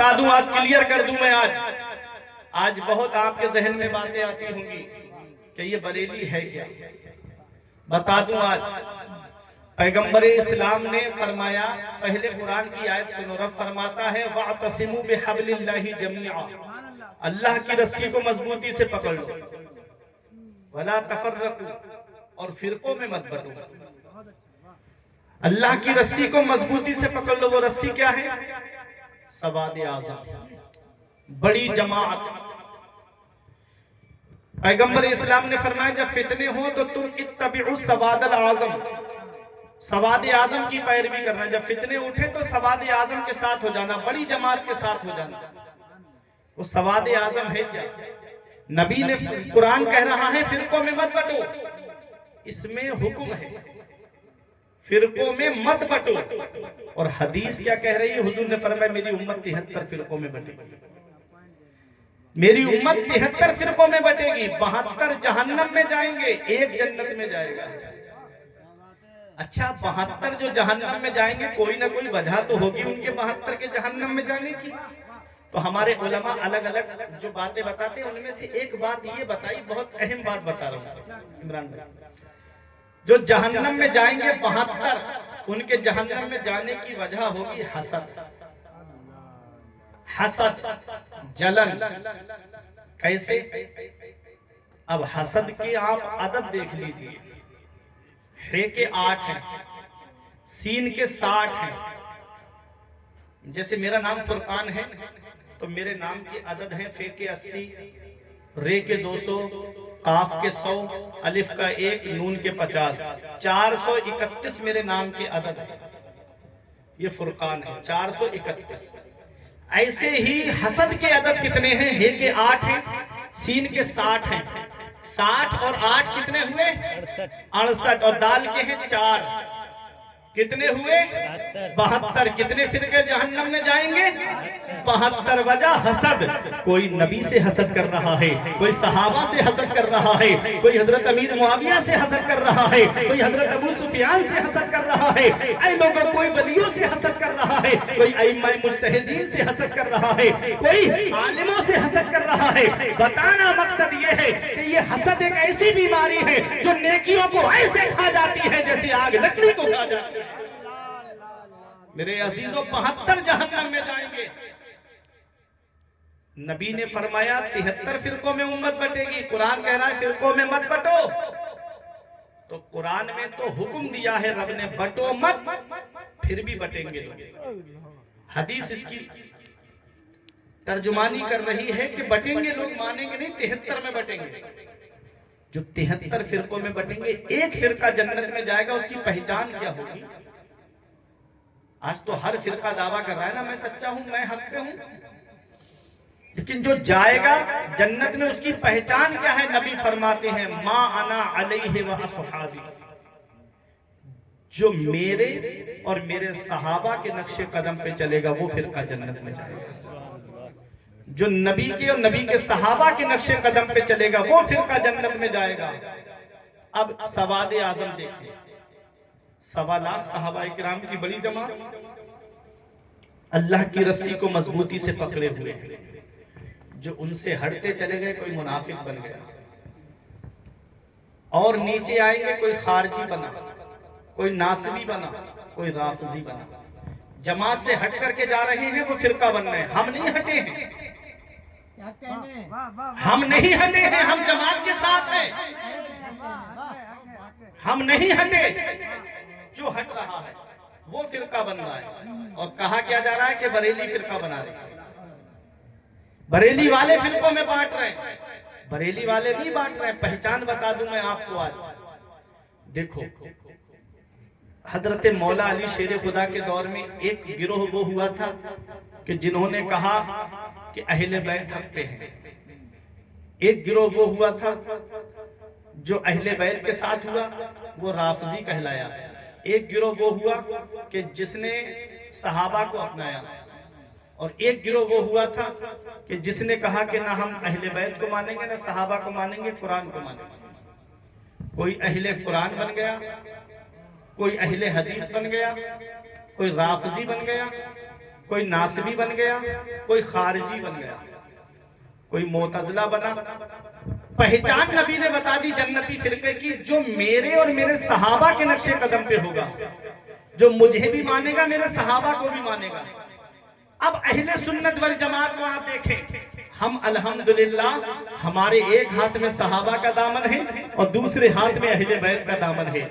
بتا دوں، آج کلیئر کر دوں میں. آج بہت آپ کے ذہن میں باتیں آتی ہوں گی کہ یہ بریلی ہے کیا. بتا دوں آج پیغمبر اسلام نے فرمایا، پہلے قرآن کی آیت سنو. رب فرماتا ہے وَاعْتَصِمُوا بِحَبْلِ اللَّهِ جَمِيعًا، اللہ کی رسی کو مضبوطی سے پکڑ لو. وَلَا تَفَرَّقُوا، اور فرقوں میں مت بٹو. اللہ کی رسی کو مضبوطی سے پکڑ لو. وہ رسی کیا ہے؟ سواد اعظم، بڑی جماعت. پیغمبر اسلام نے فرمایا جب فتنے ہوں تو تم اتبعوا سواد الاعظم، سواد اعظم کی پیروی کرنا. جب فتنے اٹھے تو سواد اعظم کے ساتھ ہو جانا، بڑی جماعت کے ساتھ ہو جانا. وہ سواد اعظم ہے کیا؟ نبی نے قرآن کہہ رہا ہے فرقوں میں مت بٹو، اس میں حکم ہے فرقوں میں مت بٹو. اور حدیث کیا کہہ رہی ہے؟ حضور نے فرمایا میری امت 73 فرقوں میں بٹے گی. میری امت 73 فرقوں میں بٹے گی. 72 جہنم میں جائیں گے، ایک جنت میں جائے گا. اچھا 72 جو جہنم میں جائیں گے، کوئی نہ کوئی وجہ تو ہوگی ان کے 72 کے جہنم میں جانے کی. تو ہمارے علماء الگ الگ جو باتیں بتاتے ہیں ان میں سے ایک بات یہ بتائی، بہت اہم بات بتا رہا ہوں عمران بھائی. جو جہنم میں جائیں گے 72، ان کے جہنم میں جانے کی وجہ ہوگی حسد. حسد، جلن. کیسے؟ اب حسد کی آپ عدد دیکھ لیجئے. ہے کے 8 ہیں، سین کے 60 ہیں. جیسے میرا نام فرقان ہے تو میرے نام کی عدد ہیں فے کے 80، رے کے 200، قاف کے 100، الف کا 1، نون کے 50. 431 میرے نام کی عدد ہے. یہ فرقان ہے 431. ایسے ہی حسد کے عدد کتنے ہیں؟ ہے کے 8 ہیں، سین کے 60 ہیں. 60 اور 8 کتنے ہوئے؟ 68. اور دال کے ہیں 4، کتنے ہوئے؟ 72. کتنے فرقے جہنم میں جائیں گے؟ 72. وجہ حسد. کوئی نبی سے حسد کر رہا ہے، کوئی صحابہ سے حسد کر رہا ہے، کوئی حضرت امیر معاویہ سے حسد کر رہا ہے، کوئی حضرت ابو سفیان سے حسد کر رہا ہے. اے لوگوں، کوئی ولیوں سے حسد کر رہا ہے، کوئی ائمہ مجتہدین سے حسد کر رہا ہے، کوئی عالموں سے حسد کر رہا ہے. بتانا مقصد یہ ہے کہ یہ حسد ایک ایسی بیماری ہے جو نیکیوں کو ایسے کھا جاتی ہے جیسے آگ لکڑی کو کھا جاتی ہے. میرے عزیزوں 72 جہنم میں جائیں گے. نبی نے فرمایا 73 فرقوں میں امت بٹے گی. قرآن کہہ رہا ہے فرقوں میں مت بٹو. تو قرآن میں تو حکم دیا ہے رب نے بٹو مت، پھر بھی بٹیں گے لوگ. حدیث اس کی ترجمانی کر رہی ہے کہ بٹیں گے لوگ، مانیں گے نہیں، 73 میں بٹیں گے. جو 73 فرقوں میں بٹیں گے، ایک فرقہ جنت میں جائے گا. اس کی پہچان کیا ہوگی؟ آج تو ہر فرقہ دعویٰ کر رہا ہے نا میں سچا ہوں، میں حق پہ ہوں. لیکن جو جائے گا جنت میں، اس کی پہچان کیا ہے؟ نبی فرماتے ہیں ما انا علیہ و اصحابی، جو میرے اور میرے صحابہ کے نقش قدم پہ چلے گا وہ فرقہ جنت میں جائے گا. جو نبی کے اور نبی کے صحابہ کے نقش قدم پہ چلے گا وہ فرقہ جنت میں جائے گا. اب سواد اعظم دیکھیں، 1.25 لاکھ صحابہ کرام کی بڑی جماعت اللہ کی رسی کو مضبوطی سے پکڑے ہوئے ہیں. جو ان سے ہٹتے چلے گئے کوئی منافق بن گیا، اور نیچے آئیں گے کوئی خارجی بنا، کوئی ناصبی بنا، کوئی رافضی بنا. جماعت سے ہٹ کر کے جا رہے ہیں وہ فرقہ بن رہے ہیں. ہم نہیں ہٹے ہیں، ہم نہیں ہٹے ہیں، ہم جماعت کے ساتھ ہیں. ہم نہیں ہٹے. جو ہٹ رہا ہے وہ فرقہ بن رہا ہے. اور کہا کیا جا رہا ہے کہ بریلی فرقہ بنا رہے ہیں. بریلی والے فرقوں میں بانٹ رہے ہیں. بریلی والے نہیں بانٹ رہے ہیں. پہچان بتا دوں میں آپ کو. آج دیکھو حضرت مولا علی شیر خدا کے دور میں ایک گروہ وہ ہوا تھا کہ جنہوں نے کہا کہ اہل بیت حق پہ ہیں. ایک گروہ وہ ہوا تھا جو اہل بیت کے ساتھ ہوا، وہ رافضی کہلایا. ایک گروہ وہ ہوا کہ جس نے صحابہ کو اپنایا، اور ایک گروہ وہ ہوا تھا کہ جس نے کہا کہ نہ ہم اہل بیت کو مانیں گے، نہ صحابہ کو مانیں گے، قرآن کو مانیں گے. کوئی اہل قرآن بن گیا، کوئی اہل حدیث بن گیا، کوئی رافضی بن گیا، کوئی ناسبی بن گیا، کوئی خارجی بن گیا، کوئی معتزلہ بنا۔ پہچان نبی نے بتا دی جنتی فرقے کی، جو میرے اور میرے صحابہ کے نقش قدم پہ ہوگا، جو مجھے بھی مانے گا میرے صحابہ کو بھی مانے گا۔ اب اہل سنت والجماعت کو آپ دیکھیں، ہم الحمدللہ ہمارے ایک ہاتھ میں صحابہ کا دامن ہے اور دوسرے ہاتھ میں اہل بیت کا دامن ہے۔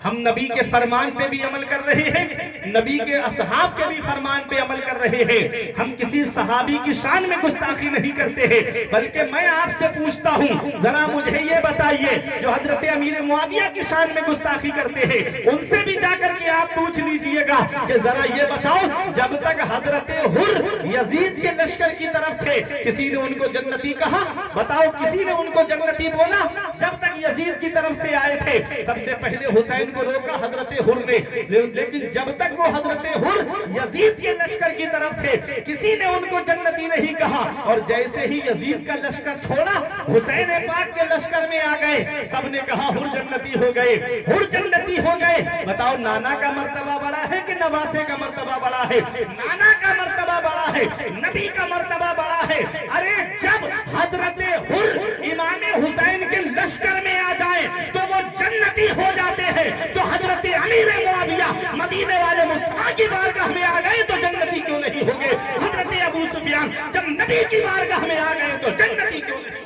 ہم نبی کے فرمان پہ بھی عمل کر رہے ہیں، نبی کے اصحاب کے بھی فرمان پہ عمل کر رہے ہیں۔ ہم کسی صحابی کی شان میں گستاخی نہیں کرتے ہیں، بلکہ میں آپ سے پوچھتا ہوں، ذرا مجھے یہ بتائیے، جو حضرت امیر معاویہ کی شان میں گستاخی کرتے ہیں، ان سے بھی جا کر کے آپ پوچھ لیجئے گا کہ ذرا یہ بتاؤ، جب تک حضرت حر یزید کے لشکر کی طرف تھے، کسی نے ان کو جنتی کہا؟ بتاؤ کسی نے ان کو جنتی بولا؟ جب تک یزید کی طرف سے آئے تھے، سب سے پہلے حسین کو روکا حضرت حر نے، لیکن جب تک وہ حضرت حر یزید کے لشکر کی طرف تھے، کسی نے ان کو جنتی نہیں کہا۔ اور جیسے ہی یزید کا لشکر چھوڑا، حسین پاک کے لشکر میں آ گئے، سب نے کہا حر جنتی ہو گئے، حر جنتی ہو گئے۔ بتاؤ نانا کا مرتبہ بڑا ہے کہ نواسے کا مرتبہ بڑا ہے؟ نانا کا مرتبہ بڑا ہے، نبی کا مرتبہ بڑا ہے۔ ارے جب حضرت حر امام حسین کے لشکر میں آ جائیں تو وہ جنتی ہو جاتے ہیں، تو حضرت امیر معاویہ مدینے والے مصطفیٰ کی بارگاہ میں آ گئے تو جنتی کیوں نہیں ہو گئے؟ حضرت ابو سفیان جب نبی کی بارگاہ میں آ گئے تو جنتی کیوں نہیں؟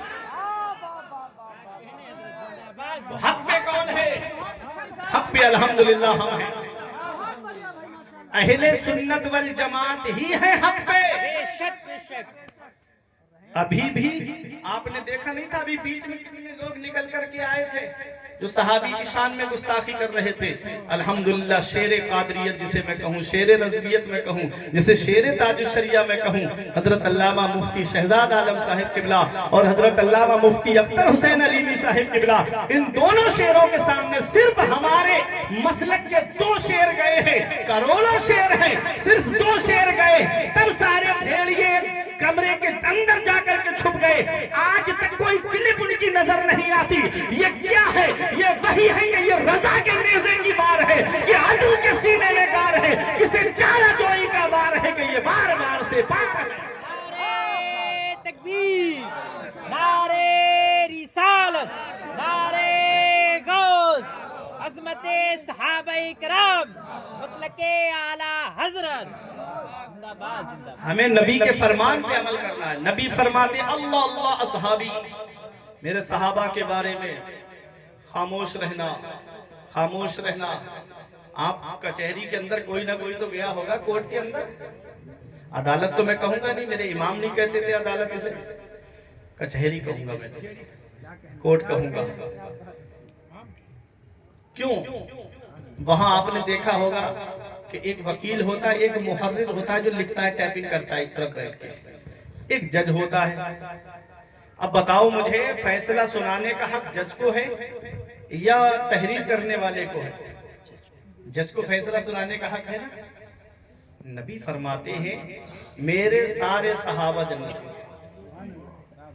حق پہ کون ہے؟ حق پہ الحمدللہ ہم ہیں، اہل سنت والجماعت ہی ہے حق پہ۔ ابھی بھی آپ نے دیکھا نہیں تھا، ابھی بیچ میں کتنے لوگ نکل کر کے آئے تھے جو صحابی کی شان میں گستاخی کر رہے تھے۔ الحمدللہ شیر قادریت جسے میں کہوں، شیر رضویت میں کہوں، جسے شیر تاج الشریعہ میں کہوں، حضرت علامہ مفتی شہزاد عالم صاحب قبلہ اور حضرت علامہ مفتی اختر حسین علیمی صاحب قبلہ، ان دونوں شیروں کے سامنے صرف ہمارے مسلک کے 2 شیر گئے ہیں، کروڑوں شیر ہیں، صرف 2 شیر گئے، تب سارے بھیڑیے کمرے کے اندر جا کر کے چھپ گئے۔ آج تک کوئی کلپ ان کی نظر نہیں آتی۔ یہ کیا ہے؟ یہ وہی ہے کہ یہ رضا کے نیزے کی بار ہے، یہ عدو کے سینے میں گار ہے، کسی چارہ جوئی کا بار ہے کہ یہ بار بار سے پاک ہے۔ نعرے تکبیر، نعرے رسالت، نعرے غوث، عظمت صحابہ کرام، مسلک اعلیٰ حضرت، ہمیں نبی کے فرمان پہ عمل کرنا ہے۔ نبی فرماتے اللہ اللہ اصحابی، میرے صحابہ کے بارے میں خاموش رہنا، خاموش رہنا۔ آپ کچہری کے اندر کوئی نہ کوئی تو گیا ہوگا، کورٹ کے اندر، عدالت تو میں کہوں گا نہیں، میرے امام نہیں کہتے تھے عدالت اسے، کچہری کہوں گا میں، کورٹ کہوں گا۔ کیوں؟ وہاں آپ نے دیکھا ہوگا کہ ایک وکیل ہوتا ہے، ایک محرر ہوتا ہے جو لکھتا ہے، ٹائپنگ کرتا ہے ایک طرف بیٹھ کے، ایک جج ہوتا ہے۔ اب بتاؤ مجھے، فیصلہ سنانے کا حق جج کو ہے یا تحریر کرنے والے کو ہے؟ جج کو فیصلہ سنانے کا حق ہے نا۔ نبی فرماتے ہیں میرے سارے صحابہ جنت میں،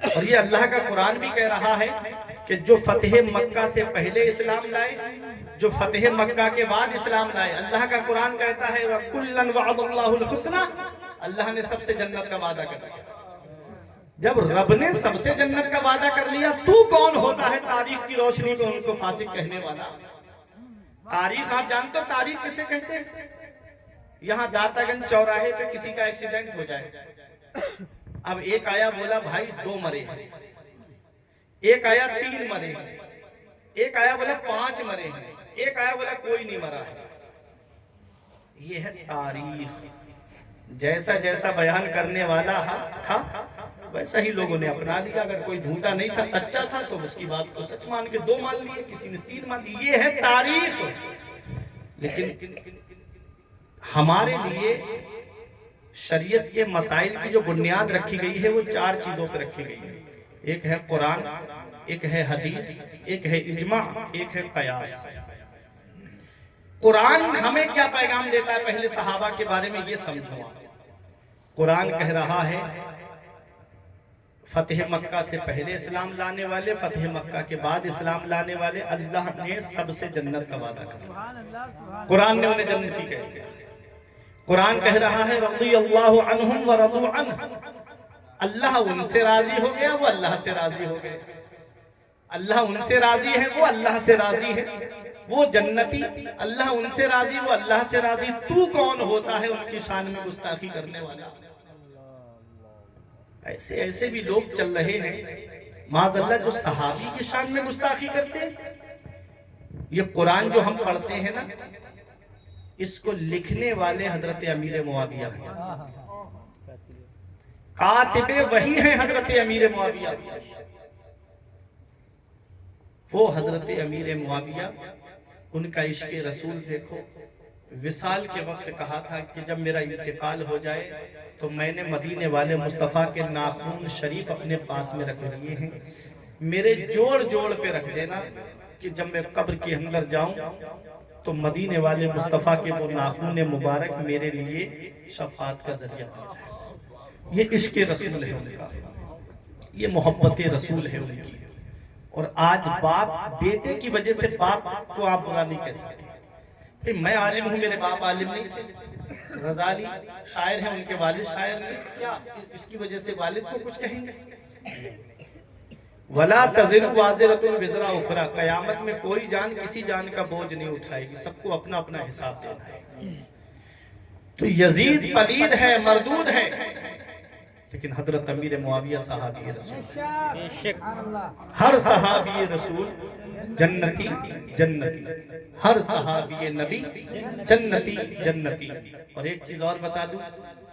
اور یہ اللہ کا قرآن بھی کہہ رہا ہے کہ جو فتح مکہ سے پہلے اسلام لائے، جو فتح مکہ کے بعد اسلام لائے، اللہ کا قرآن کہتا ہے وَكُلًّا وَعَدَ اللَّهُ الْحُسْنَى، اللہ نے سب سے جنت کا وعدہ کر لیا۔ جب رب نے سب سے جنت کا وعدہ کر لیا، تو کون ہوتا ہے تاریخ کی روشنی میں ان کو فاسق کہنے والا؟ تاریخ آپ جانتے ہو تاریخ کسے کہتے ہیں؟ یہاں داتا گنج چوراہے پہ کسی کا ایکسیڈنٹ ہو جائے، اب ایک آیا بولا بھائی 2 مرے، ایک آیا 3 مرے، ایک آیا بولا 5 مرے، ایک آیا بولا کوئی نہیں مرا ہے۔ یہ ہے تاریخ، جیسا جیسا بیان کرنے والا تھا ویسا ہی لوگوں نے اپنا لیا۔ اگر کوئی جھوٹا نہیں تھا، سچا تھا تو اس کی بات کو سچ مان کے 2 مان لیے، کسی نے 3 مان لیے۔ یہ ہے تاریخ۔ لیکن ہمارے لیے شریعت کے مسائل کی جو بنیاد رکھی گئی ہے وہ 4 چیزوں پر رکھی گئی ہے۔ ایک ہے قرآن، ایک ہے حدیث، ایک ہے اجماع، ایک ہے قیاس۔ قرآن ہمیں کیا پیغام دیتا ہے پہلے صحابہ کے بارے میں یہ سمجھو۔ قرآن کہہ رہا ہے فتح مکہ سے پہلے اسلام لانے والے، فتح مکہ کے بعد اسلام لانے والے، اللہ نے سب سے جنت کا وعدہ کیا۔ قرآن نے انہیں جنتی کہہ دیا۔ قرآن کہہ رہا ہے رضی اللہ عنہم ورضوا عنہ، اللہ ان سے راضی ہو گیا، وہ اللہ سے راضی ہو گئے۔ اللہ ان سے راضی ہے، وہ اللہ سے راضی ہے، وہ جنتی، اللہ ان سے راضی، وہ اللہ سے راضی۔ تو کون ہوتا ہے ان کی شان میں گستاخی کرنے والا؟ ایسے ایسے بھی لوگ چل رہے ہیں معاذ اللہ جو صحابی کی شان میں گستاخی کرتے ہیں۔ یہ قرآن جو ہم پڑھتے ہیں نا، اس کو لکھنے والے حضرت امیر معاویہ ہیں، کاتب وحی ہیں حضرت امیر معاویہ۔ وہ حضرت امیر معاویہ، ان کا عشق رسول دیکھو، وصال کے وقت کہا تھا کہ جب میرا انتقال ہو جائے تو میں نے مدینے والے مصطفیٰ کے ناخن شریف اپنے پاس میں رکھ لیے ہیں، میرے جوڑ جوڑ پہ رکھ دینا کہ جب میں قبر کے اندر جاؤں تو مدینے والے مصطفیٰ کے وہ ناخن مبارک میرے لیے شفاعت کا ذریعہ بن جائے۔ یہ عشق رسول ہے ان کا، یہ محبت رسول ہے ان کی۔ اور آج باپ بیٹے کی وجہ سے باپ کو آپ برا نہیں کہہ سکتے کہ میں عالم ہوں میرے باپ عالم نہیں تھے۔ غزالی شاعر ہیں، ان کے والد شاعر نہیں، کیا اس کی وجہ سے والد کو کچھ کہیں گے؟ وَلَا تَزِرُ وَازِرَةٌ وِزْرَ أُخْرَىٰ، قیامت میں کوئی جان کسی جان کا بوجھ نہیں اٹھائے گی، سب کو اپنا اپنا حساب دینا ہے۔ تو یزید پلید ہے، مردود ہے، لیکن حضرت امیر معاویہ صحابی رسول، ہر صحابی رسول جنتی جنتی، ہر صحابی نبی جنتی جنتی۔ اور ایک چیز اور بتا دوں،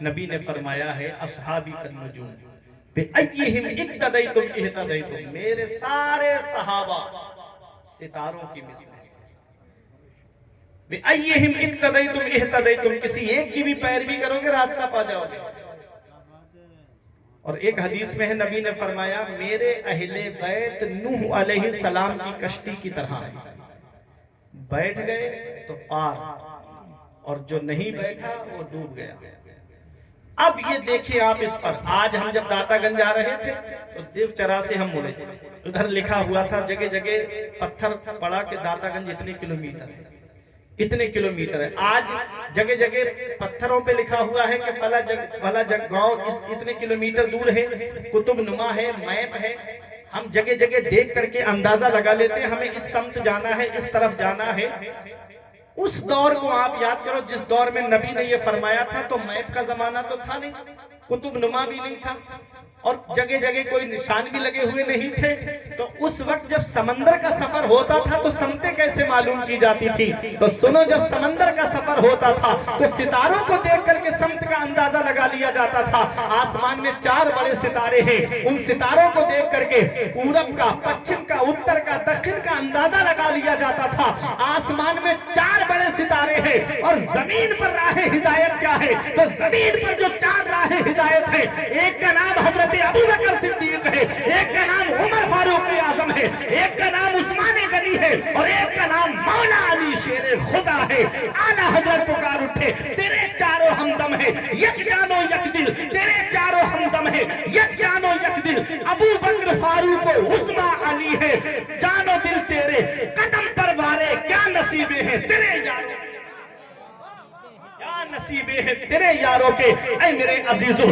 نبی نے فرمایا ہے اصحابی کالنجوم بِأَيِّهِمْ اِقْتَدَيْتُمْ اِهْتَدَيْتُمْ، میرے سارے صحابہ ستاروں کی مثل ہیں۔ بِأَيِّهِمْ اِقْتَدَيْتُمْ اِهْتَدَيْتُمْ، کسی ایک کی بھی پیروی کرو گے راستہ پا جاؤ گے۔ اور ایک حدیث میں ہے نبی نے فرمایا میرے اہل بیت نوح علیہ السلام کی کشتی کی طرح ہے، بیٹھ گئے تو پار، اور جو نہیں بیٹھا وہ ڈوب گیا۔ اب یہ دیکھیں آپ اس پر، آج ہم جب داتا گنج جا رہے تھے تو دیو چرا سے ہم مڑے، ادھر لکھا ہوا تھا جگہ جگہ پتھر پڑا کہ داتا گنج اتنے کلومیٹر ہے، اتنے کلومیٹر ہے۔ آج جگہ جگہ پتھروں پہ لکھا ہوا ہے کہ فلا گاؤں اتنے کلومیٹر دور ہے، کتب نما ہے، میپ ہے۔ ہم جگہ جگہ دیکھ کر کے اندازہ لگا لیتے ہیں ہمیں اس سمت جانا ہے، اس طرف جانا ہے۔ اس دور کو آپ یاد کرو جس دور میں نبی نے یہ فرمایا تھا، تو میپ کا زمانہ تو تھا نہیں، کتب نما بھی نہیں تھا، اور جگہ جگہ کوئی نشان بھی لگے ہوئے نہیں تھے۔ تو اس وقت جب سمندر کا سفر ہوتا تھا تو سمتیں کیسے معلوم کی جاتی تھی؟ تو سنو، جب سمندر کا سفر ہوتا تھا تو ستاروں کو دیکھ کر کے سمت کا اندازہ لگا لیا جاتا تھا۔ آسمان میں 4 بڑے ستارے ہیں، ان ستاروں کو دیکھ کر کے پورب کا، پچھم کا، اتر کا، دکھن کا اندازہ لگا لیا جاتا تھا۔ آسمان میں 4 بڑے ستارے ہیں، اور زمین پر راہ ہدایت کیا ہے؟ تو زمین پر جو 4 راہ ہدایت ہے، ایک کا نام حضرت ابو بکر صدیق ہے، ایک کا نام عمر فاروق اعظم ہے، ایک کا نام عثمان غنی ہے، اور ایک کا نام مولا علی شیر خدا ہے۔ اعلیٰ حضرت پکار اٹھے تیرے 4 ہمدم ہے، یک جان و یک دل، تیرے 4 ہمدم ہے، یک جان و یک دل۔ ابو بکر فاروق و عثمان علی ہے، جان و دل تیرے قدم پر وارے کیا نصیبے ہیں تیرے یاروں، کیا نصیبے ہیں تیرے یاروں کے۔ اے میرے عزیزو،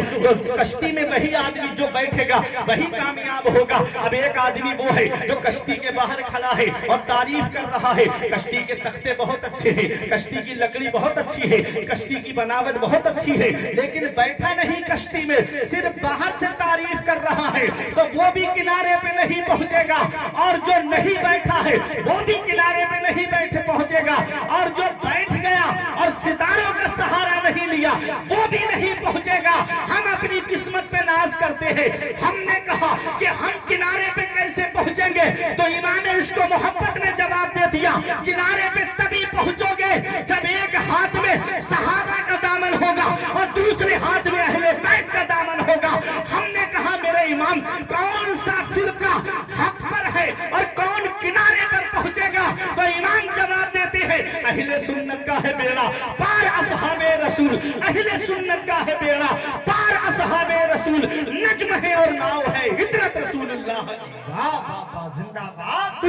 کشتی میں وہی آدمی جو بیٹھے گا وہی کامیاب ہوگا۔ اب ایک آدمی وہ ہے جو کشتی کے باہر کھڑا ہے اور تعریف کر رہا ہے، کشتی کے تختے بہت اچھے ہیں، کشتی کی لکڑی بہت اچھی ہے، کشتی کی بناوٹ بہت اچھی ہے، لیکن بیٹھا نہیں کشتی میں، صرف باہر سے تعریف کر رہا ہے، تو وہ بھی کنارے پہ نہیں پہنچے گا، اور جو نہیں بیٹھا ہے وہ بھی کنارے پہ نہیں پہنچے گا، اور جو بیٹھ گیا اور ستاروں کا سہارا نہیں لیا وہ بھی نہیں پہنچے گا۔ ہم اپنی قسمت پہ ناز کرتے ہیں، ہم نے کہا کہ ہم کنارے پہ کیسے پہنچیں گے؟ تو امام عشق و محبت نے جواب دے دیا، کنارے پہ تبھی پہنچو گے جب ایک ہاتھ میں صحابہ کا دامن ہوگا اور دوسرے ہاتھ میں اہل بیت کا دامن ہوگا۔ ہم نے کہا میرے امام کون سا فرقہ حق پر ہے اور کون کنارے پر پہنچے گا؟ تو امام جواب دیتے ہیں اہل سنت کا ہے بیڑا پار اصحاب رسول، اہل سنت کا ہے بیڑا پار اصحاب رسول، نجم ہے اور ناؤ ہے ہجرت رسول اللہ۔ واہ واہ واہ، زندہ باد۔